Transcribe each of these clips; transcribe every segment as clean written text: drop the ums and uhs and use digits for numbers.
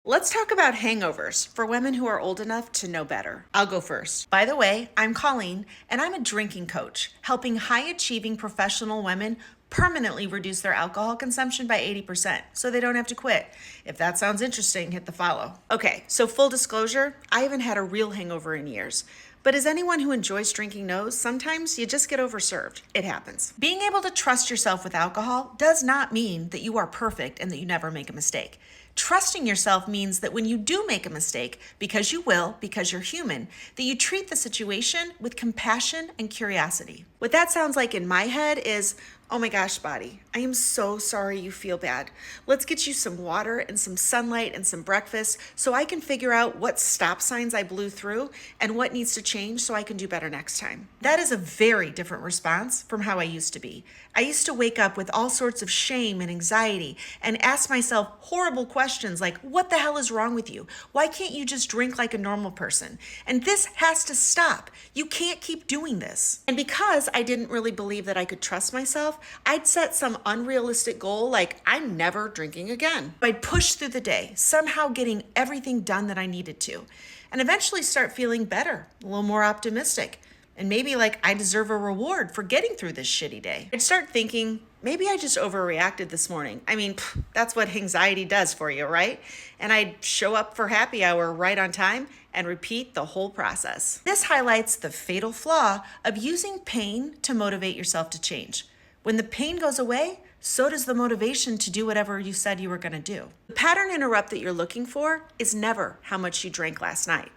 Let's talk about hangovers for women who are old enough to know better. I'll go first. By the way, I'm Colleen, and I'm a drinking coach, helping high-achieving professional women permanently reduce their alcohol consumption by 80% so they don't have to quit. If that sounds interesting, hit the follow. Okay, so full disclosure, I haven't had a real hangover in years. But as anyone who enjoys drinking knows, sometimes you just get overserved. It happens. Being able to trust yourself with alcohol does not mean that you are perfect and that you never make a mistake. Trusting yourself means that when you do make a mistake, because you will, because you're human, that you treat the situation with compassion and curiosity. What that sounds like in my head is, oh my gosh, body, I am so sorry you feel bad. Let's get you some water and some sunlight and some breakfast so I can figure out what stop signs I blew through and what needs to change so I can do better next time. That is a very different response from how I used to be. I used to wake up with all sorts of shame and anxiety and ask myself horrible questions like, what the hell is wrong with you? Why can't you just drink like a normal person? And this has to stop. You can't keep doing this. And because I didn't really believe that I could trust myself, I'd set some unrealistic goal like I'm never drinking again. I'd push through the day, somehow getting everything done that I needed to, and eventually start feeling better, a little more optimistic, and maybe like I deserve a reward for getting through this shitty day. I'd start thinking, maybe I just overreacted this morning. I mean, that's what anxiety does for you, right? And I'd show up for happy hour right on time and repeat the whole process. This highlights the fatal flaw of using pain to motivate yourself to change. When the pain goes away, so does the motivation to do whatever you said you were going to do. The pattern interrupt that you're looking for is never how much you drank last night.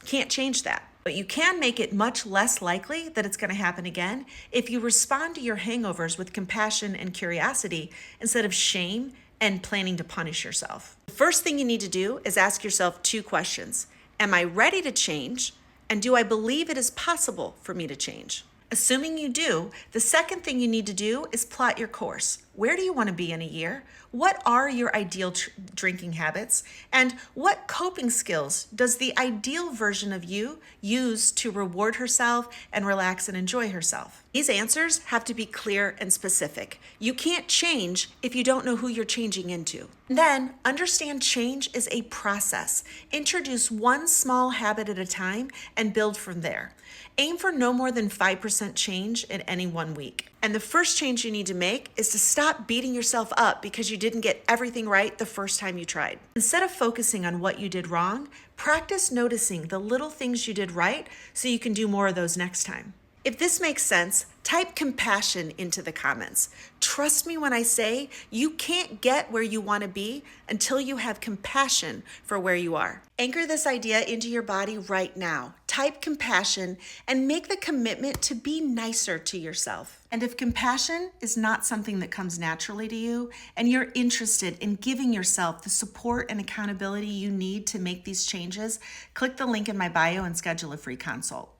Can't change that. But you can make it much less likely that it's going to happen again if you respond to your hangovers with compassion and curiosity instead of shame and planning to punish yourself. The first thing you need to do is ask yourself two questions. Am I ready to change? And do I believe it is possible for me to change? Assuming you do, the second thing you need to do is plot your course. Where do you want to be in a year? What are your ideal drinking habits? And what coping skills does the ideal version of you use to reward herself and relax and enjoy herself? These answers have to be clear and specific. You can't change if you don't know who you're changing into. Then, understand change is a process. Introduce one small habit at a time and build from there. Aim for no more than 5% change in any 1 week. And the first change you need to make is to stop beating yourself up because you didn't get everything right the first time you tried. Instead of focusing on what you did wrong, practice noticing the little things you did right so you can do more of those next time. If this makes sense, type compassion into the comments. Trust me when I say you can't get where you want to be until you have compassion for where you are. Anchor this idea into your body right now. Type compassion and make the commitment to be nicer to yourself. And if compassion is not something that comes naturally to you and you're interested in giving yourself the support and accountability you need to make these changes, click the link in my bio and schedule a free consult.